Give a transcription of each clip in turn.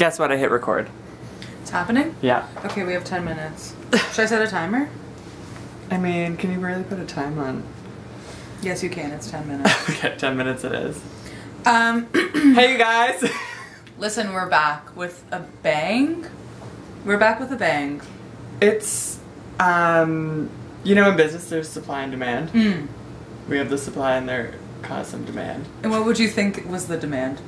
Guess what? I hit record. It's happening? Yeah. Okay, we have 10 minutes. Should I set a timer? I mean, can you really put a time on? Yes, you can. It's 10 minutes. Okay, 10 minutes it is. Hey, you guys. Listen, we're back with a bang. We're back with a bang. It's, you know, in business there's supply and demand. Mm. We have the supply and there cause some demand. And what would you think was the demand?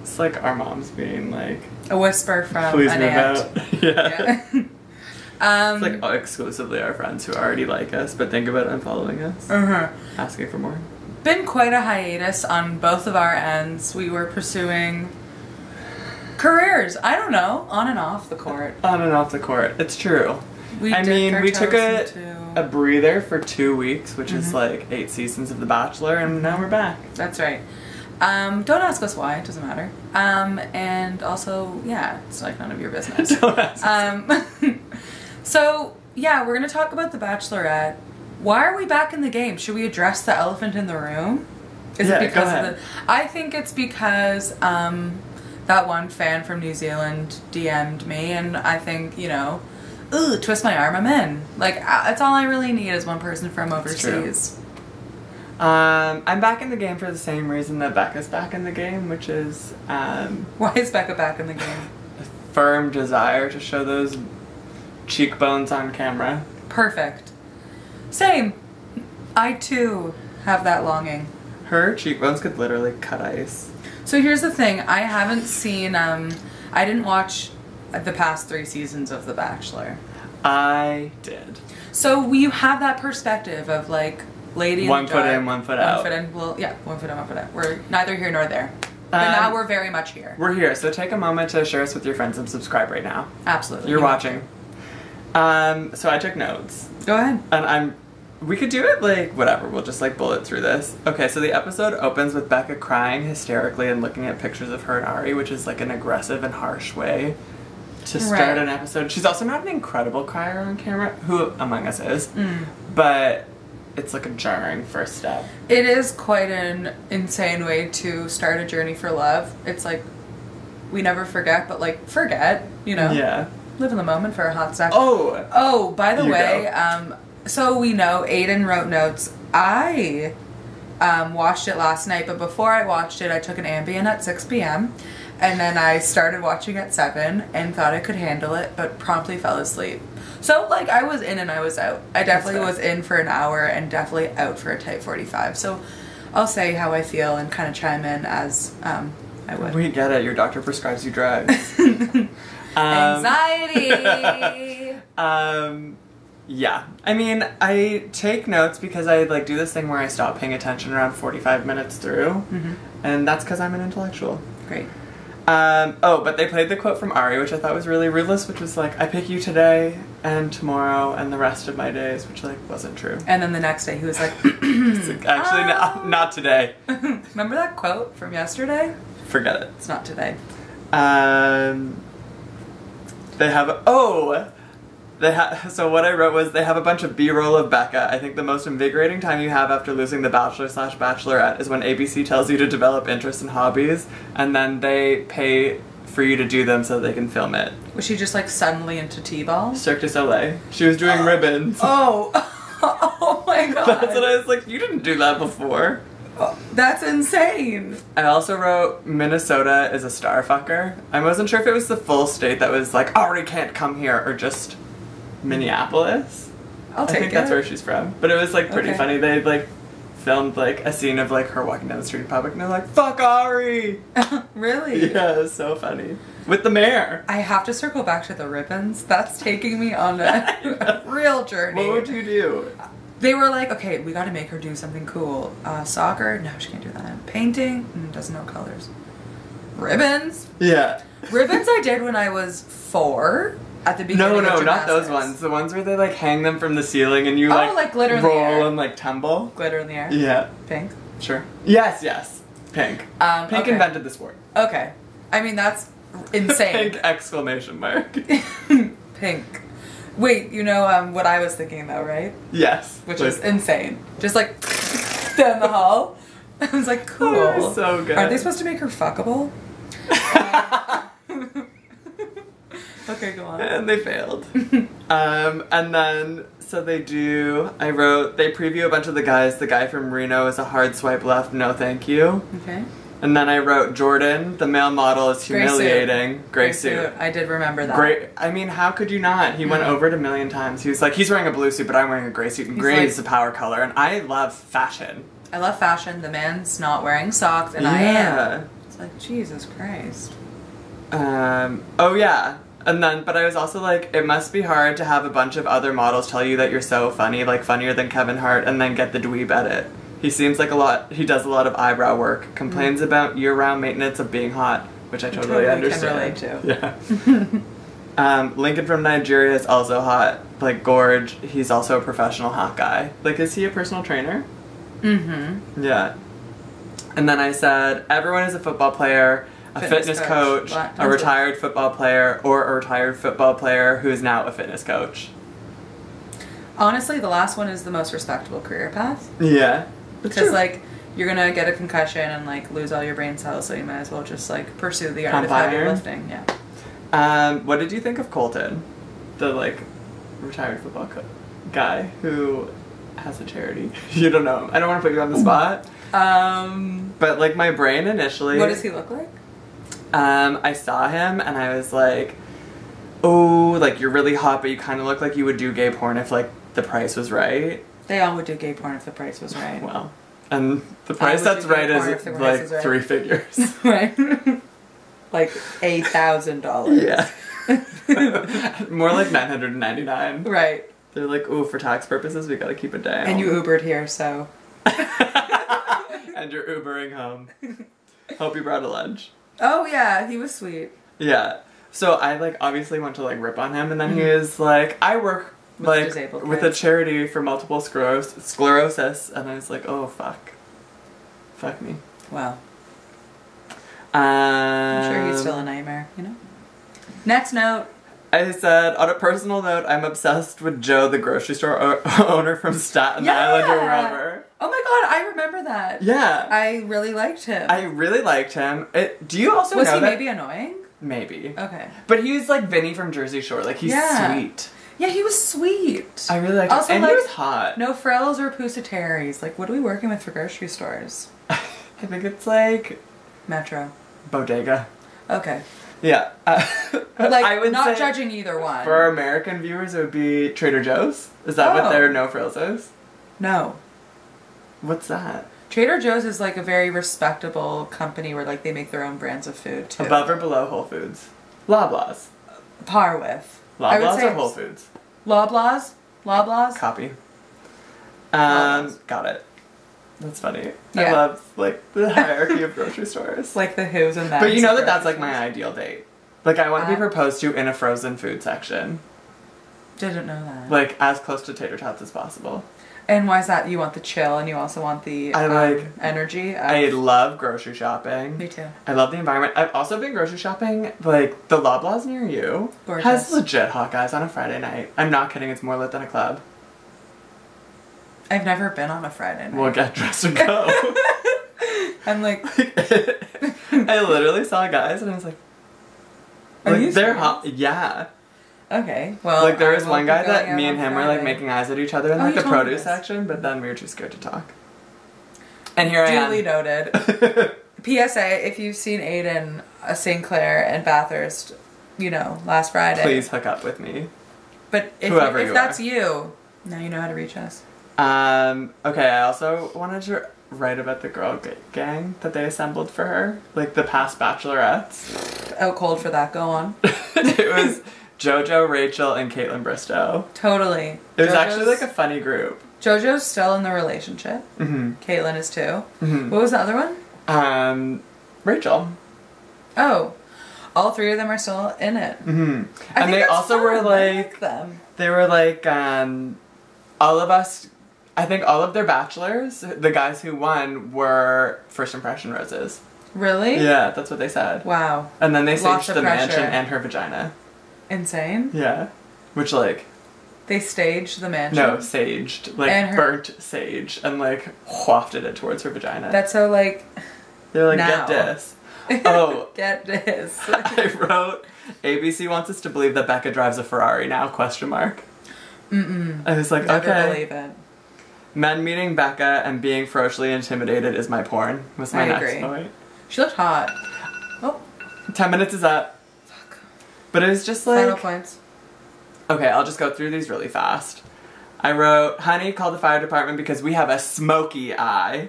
It's like our moms being like, a whisper from please an move aunt. out. Yeah. It's like exclusively our friends who already like us but think about unfollowing us. Asking for more. Been quite a hiatus on both of our ends. We were pursuing careers. I don't know, on and off the court. On and off the court. It's true. We took a breather for 2 weeks, which is like 8 seasons of The Bachelor, and now we're back. That's right. Don't ask us why, it doesn't matter. And also, yeah, it's like none of your business. Don't ask us. So, yeah, we're gonna talk about The Bachelorette. Why are we back in the game? Should we address the elephant in the room? Is it because of the... I think it's because, that one fan from New Zealand DM'd me, and I think, you know, ooh, twist my arm, I'm in. Like, that's all I really need is one person from overseas. I'm back in the game for the same reason that Becca's back in the game, which is, why is Becca back in the game? A firm desire to show those cheekbones on camera. Perfect. Same. I too have that longing. Her cheekbones could literally cut ice. So here's the thing, I haven't seen, I didn't watch the past 3 seasons of The Bachelor. I did. So you have that perspective of like, lady in the dark. 1 foot in, 1 foot out. 1 foot in, well, yeah, 1 foot in, 1 foot out. We're neither here nor there. But now we're very much here. We're here, so take a moment to share us with your friends and subscribe right now. Absolutely. You're watching. So I took notes. Go ahead. And we could do it like, whatever, we'll just like bullet through this. Okay, so the episode opens with Becca crying hysterically and looking at pictures of her and Ari, which is like an aggressive and harsh way to start an episode. She's also not an incredible crier on camera, who among us is, but it's like a jarring first step. It is quite an insane way to start a journey for love. It's like, we never forget, but like, forget, you know? Yeah. Live in the moment for a hot sec. Oh, by the way, so we know Aidan wrote notes. I watched it last night, but before I watched it, I took an Ambien at 6 p.m. and then I started watching at 7 and thought I could handle it, but promptly fell asleep. So, like, I was in and I was out. I definitely was in for an hour and definitely out for a tight 45. So, I'll say how I feel and kind of chime in as I would. We get it. Your doctor prescribes you drugs. Anxiety! Yeah. I mean, I take notes because I, like, do this thing where I stop paying attention around 45 minutes through. And that's because I'm an intellectual. Great. But they played the quote from Ari, which I thought was really ruthless, which was like, I pick you today and tomorrow and the rest of my days, which, like, wasn't true. And then the next day he was like, actually, not today. Remember that quote from yesterday? Forget it. It's not today. So what I wrote was, they have a bunch of B-roll of Becca. I think the most invigorating time you have after losing The Bachelor/Bachelorette is when ABC tells you to develop interests and hobbies, and then they pay for you to do them so they can film it. Was she just like suddenly into T-ball? Cirque du Soleil. She was doing ribbons. Oh my god. That's what I was like, you didn't do that before. That's insane. I also wrote Minnesota is a star fucker. I wasn't sure if it was the full state that was like, Ari can't come here, or just Minneapolis. I think that's where she's from. But it was like pretty funny. They like filmed like a scene of like her walking down the street in public and they're like, fuck Ari! Really? Yeah, it was so funny. With the mayor. I have to circle back to the ribbons. That's taking me on a real journey. What would you do? They were like, okay, we gotta make her do something cool. Soccer? No, she can't do that. Painting? Doesn't know colors. Ribbons? Yeah. Ribbons I did when I was 4. At the beginning No, of not those ones. The ones where they like hang them from the ceiling and you like glitter in roll the air. and like tumble. Glitter in the air? Yeah. Pink? Sure. Yes. Pink. Pink invented the sport. Okay. I mean, that's insane. Pink exclamation mark. Pink. Wait, you know what I was thinking though, right? Yes. Which is insane. Just like down the hall. I was like, cool. Oh, so good. Aren't they supposed to make her fuckable? Okay, go on. And they failed. And then, so they preview a bunch of the guys. The guy from Reno is a hard swipe left, no thank you. Okay. And then I wrote Jordan, the male model, is humiliating. Gray suit. I did remember that. Great. I mean, how could you not? He went over it a million times. He was like, he's wearing a blue suit, but I'm wearing a gray suit. And gray is the power color. And I love fashion. I love fashion. The man's not wearing socks, and I am. It's like, Jesus Christ. Oh yeah. And then, but I was also like, it must be hard to have a bunch of other models tell you that you're so funny, like funnier than Kevin Hart, and then get the dweeb edit. He seems like he does a lot of eyebrow work, complains about year-round maintenance of being hot, which I totally understand. Can relate to. Yeah. Lincoln from Nigeria is also hot, like gorge. He's also a professional hot guy. Like, is he a personal trainer? Mm-hmm. Yeah. And then I said, everyone is a football player, a fitness coach, a retired football player, or a retired football player who is now a fitness coach. Honestly, the last one is the most respectable career path. Yeah. Because, like, you're gonna get a concussion and, like, lose all your brain cells, so you might as well just, like, pursue the art of heavy lifting. Yeah. What did you think of Colton? The, like, retired football guy who has a charity. You don't know him. I don't want to put you on the spot. But, like, my brain initially... What does he look like? I saw him and I was like, oh, like, you're really hot, but you kind of look like you would do gay porn if, like, the price was right. They all would do gay porn if the price was right. Well, and the price that's right is like right. 3 figures. Right. Like $8,000. Yeah. More like $999. Right. They're like, ooh, for tax purposes, we gotta keep it down. And you Ubered here, so. And you're Ubering home. Hope you brought a lunch. Oh yeah, he was sweet. Yeah. So I like obviously went to like rip on him, and then he was like, I work with a charity for multiple sclerosis, and I was like, oh fuck me. Wow. I'm sure he's still a nightmare, you know. Next note. I said, on a personal note, I'm obsessed with Joe, the grocery store owner from Staten Island or wherever. Oh my god, I remember that. Yeah. I really liked him. Do you also know that? Was he maybe annoying? Maybe. Okay. But he was like Vinny from Jersey Shore. Like, he's sweet. Yeah, he was sweet. I really liked him. And like, he was hot. No frills or pussataries. Like, what are we working with for grocery stores? I think it's like... Metro. Bodega. Okay. Yeah. Like, I would not judging either one. For our American viewers, it would be Trader Joe's. Is that what their no frills is? No. What's that? Trader Joe's is like a very respectable company where like they make their own brands of food too. Above or below Whole Foods? Loblaws. Par with. Loblaws or Whole Foods? Loblaws. Loblaws. Copy. Got it. That's funny. Yeah. I love like the hierarchy of grocery stores. Like the who's and that's. But you know that that's like my ideal date. Like I want to be proposed to in a frozen food section. Didn't know that. Like as close to tater tots as possible. And why is that? You want the chill and you also want the energy? I love grocery shopping. Me too. I love the environment. I've also been grocery shopping, like, the Loblaws near you. Gorgeous. Has legit hot guys on a Friday night. I'm not kidding, it's more lit than a club. I've never been on a Friday night. We'll get dressed and go. I'm like... I literally saw guys and I was like... they're hot. Yeah. Okay, well... Like, there was one guy that me and him were, like, making eyes at each other in, like, the produce section, but then we were too scared to talk. And here I am. Duly noted. PSA, if you've seen Aidan, St. Clair, and Bathurst, you know, last Friday... Please hook up with me. But if that's you, now you know how to reach us. Okay, I also wanted to write about the girl gang that they assembled for her. Like, the past Bachelorettes. Out cold for that, go on. It was... JoJo, Rachel, and Caitlin Bristow. Totally. It was actually like a funny group. JoJo's still in the relationship. Mm-hmm. Caitlin is too. Mm-hmm. What was the other one? Rachel. Oh. All three of them are still in it. Mm-hmm. And they also were like... them. They were like, all of us... I think all of their bachelors, the guys who won, were first impression roses. Really? Yeah, that's what they said. Wow. And then they saged the mansion and her vagina. Insane. Yeah. Which, like... They staged the mansion? No, saged. Like, burnt sage and, like, wafted it towards her vagina. That's so, like... They're like, now. get this. Oh. Get this. I wrote, ABC wants us to believe that Becca drives a Ferrari now, question mark. I was like, Never okay. believe it. Men meeting Becca and being ferociously intimidated is my porn, was my next agree. point. She looked hot. Oh. 10 minutes is up. Fuck. But it was just like... Final points. Okay, I'll just go through these really fast. I wrote, honey, call the fire department because we have a smoky eye.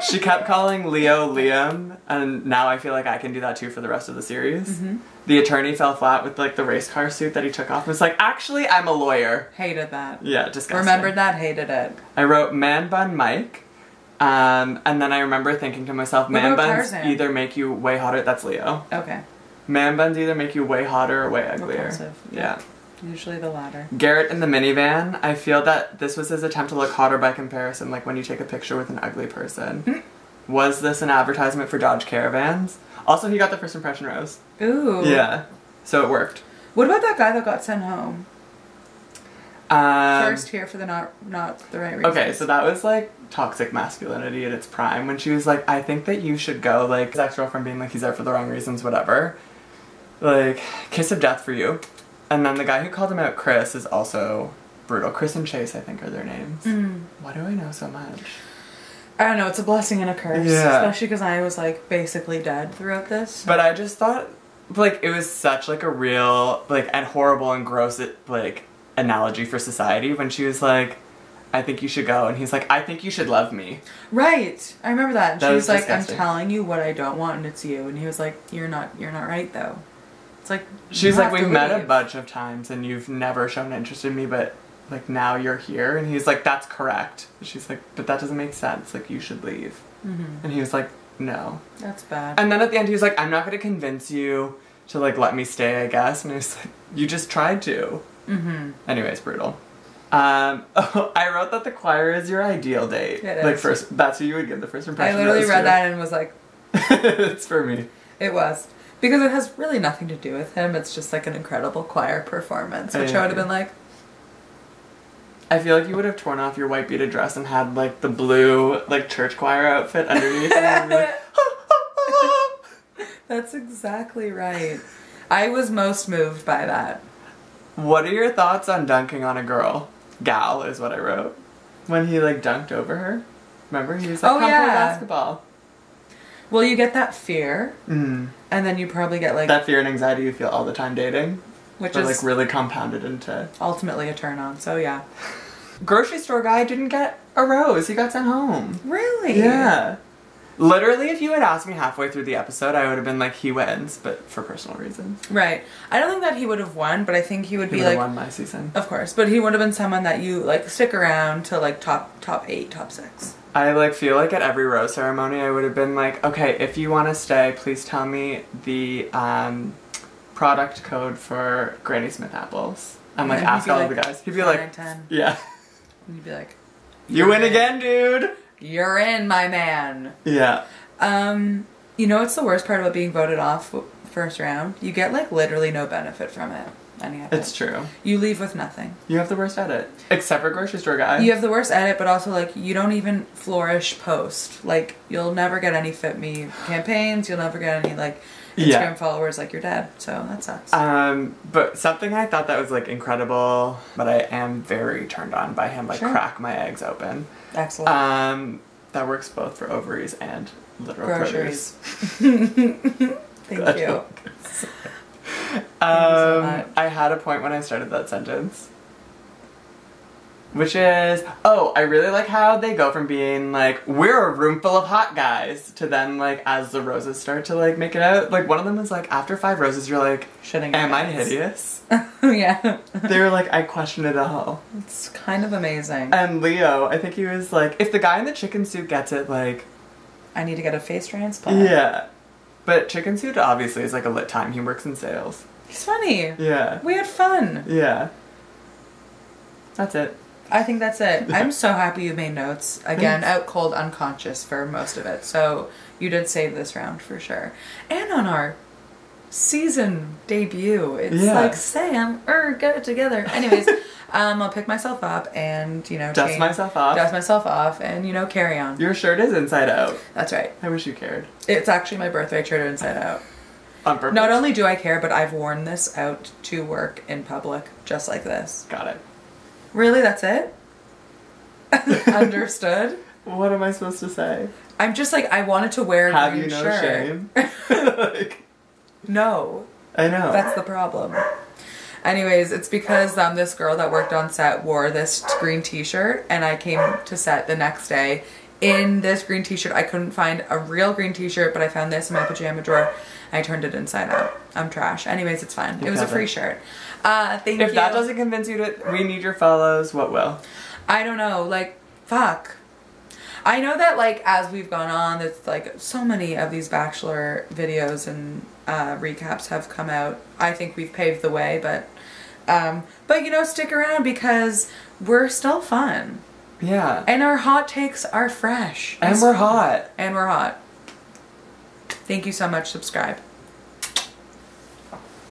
She kept calling Leo Liam, and now I feel like I can do that too for the rest of the series. The attorney fell flat with like the race car suit that he took off and was like, actually, I'm a lawyer. Hated that. Yeah, disgusting. Remembered that, hated it. I wrote man bun Mike, and then I remember thinking to myself, man buns either make you way hotter, that's Leo. Okay. Man buns either make you way hotter or way uglier. Repulsive. Yeah. Usually the latter. Garrett in the minivan, I feel that this was his attempt to look hotter by comparison, like when you take a picture with an ugly person. Was this an advertisement for Dodge Caravans? Also, he got the first impression rose. Ooh. Yeah. So it worked. What about that guy that got sent home? First here for the not the right reason. Okay, so that was like toxic masculinity at its prime when she was like, I think that you should go, like, his ex-girlfriend being like, he's there for the wrong reasons, whatever. Like, kiss of death for you. And then the guy who called him out, Chris, is also brutal. Chris and Chase, I think, are their names. Why do I know so much? I don't know, it's a blessing and a curse. Yeah. Especially because I was, like, basically dead throughout this. But I just thought, like, it was such, like, a real, like, and horrible and gross, like, analogy for society when she was like, I think you should go. And he's like, I think you should love me. Right. I remember that. And That she was was like, disgusting. I'm telling you what I don't want and it's you. And he was like, you're not right, though. It's like, She's like, we've met a bunch of times and you've never shown interest in me, but like now you're here. And he's like, that's correct. She's like, but that doesn't make sense. Like, you should leave. And he was like, no. That's bad. And then at the end he was like, I'm not going to convince you to like let me stay, I guess. And I was like, you just tried to. Anyways, brutal. I wrote that the choir is your ideal date. It like is. first, that's who you would give the first impression. I literally rose read to. that and was like, It's for me. it was. Because it has really nothing to do with him. It's just like an incredible choir performance, which I would have been like... I feel like you would have torn off your white beaded dress and had like the blue like church choir outfit underneath. And you'd be like, That's exactly right. I was most moved by that. what are your thoughts on dunking on a girl? Gal is what I wrote. When he like dunked over her. Remember? He was like, come play basketball. Well, you get that fear, and then you probably get like... That fear and anxiety you feel all the time dating. Which are is like really compounded into... ultimately a turn on, so yeah. Grocery store guy didn't get a rose. He got sent home. Really? Yeah. Literally, if you had asked me halfway through the episode, I would have been like, he wins, but for personal reasons. Right. I don't think that he would have won, but I think he would be like... won my season. Of course, but he would have been someone that you like stick around to like top 8, top 6. I like feel like at every rose ceremony I would have been like, okay, if you want to stay, please tell me the product code for Granny Smith apples. I'm like, ask all of the guys. He'd be like, 10. yeah. And you'd be like, you win again, dude. You're in, my man. Yeah. You know what's the worst part about being voted off first round? You get like literally no benefit from it. Any of it. It's true. You leave with nothing. You have the worst edit. Except for grocery store guy. You have the worst edit, but also like you don't even flourish post. Like you'll never get any Fit Me campaigns. You'll never get any like Instagram followers. Like you're dead. So that sucks. But something I thought that was like incredible, but I am very turned on by him. Like crack my eggs open. Excellent. That works both for ovaries and literal groceries. Thank you. I had a point when I started that sentence. Which is, I really like how they go from being like, we're a room full of hot guys, to then like, as the roses start to like make it out, like one of them is like, after 5 roses you're like, shitting am I hideous? Yeah. They were like, I question it all. It's kind of amazing. And Leo, I think he was like, if the guy in the chicken suit gets it, like... I need to get a face transplant. Yeah. But chicken suit obviously is like a lit time. He works in sales. He's funny. Yeah. We had fun. Yeah. That's it. I think that's it. I'm so happy you made notes. Again, out cold, unconscious for most of it. So you did save this round for sure. And on our season debut. It's like, Sam, get it together. Anyways, I'll pick myself up and, you know, dust myself off and, you know, carry on. Your shirt is inside out. That's right. I wish you cared. It's actually my birthday shirt inside out. On purpose? Not only do I care, but I've worn this out to work in public, just like this. Got it. Really? That's it? Understood? What am I supposed to say? I'm just like, I wanted to wear a Have green you no shirt. shame? Like, No. I know. That's the problem. Anyways, it's because this girl that worked on set wore this green t-shirt, and I came to set the next day in this green t-shirt. I couldn't find a real green t-shirt, but I found this in my pajama drawer. I turned it inside out. I'm trash. Anyways, it's fine. It was a free shirt. Thank you. If that doesn't convince you to, we need your follows, what will? I don't know. Like, fuck. I know that, like, as we've gone on, there's, like, so many of these Bachelor videos and recaps have come out. I think we've paved the way, but you know, stick around because we're still fun. Yeah. And our hot takes are fresh. And we're hot. And we're hot. Thank you so much. Subscribe.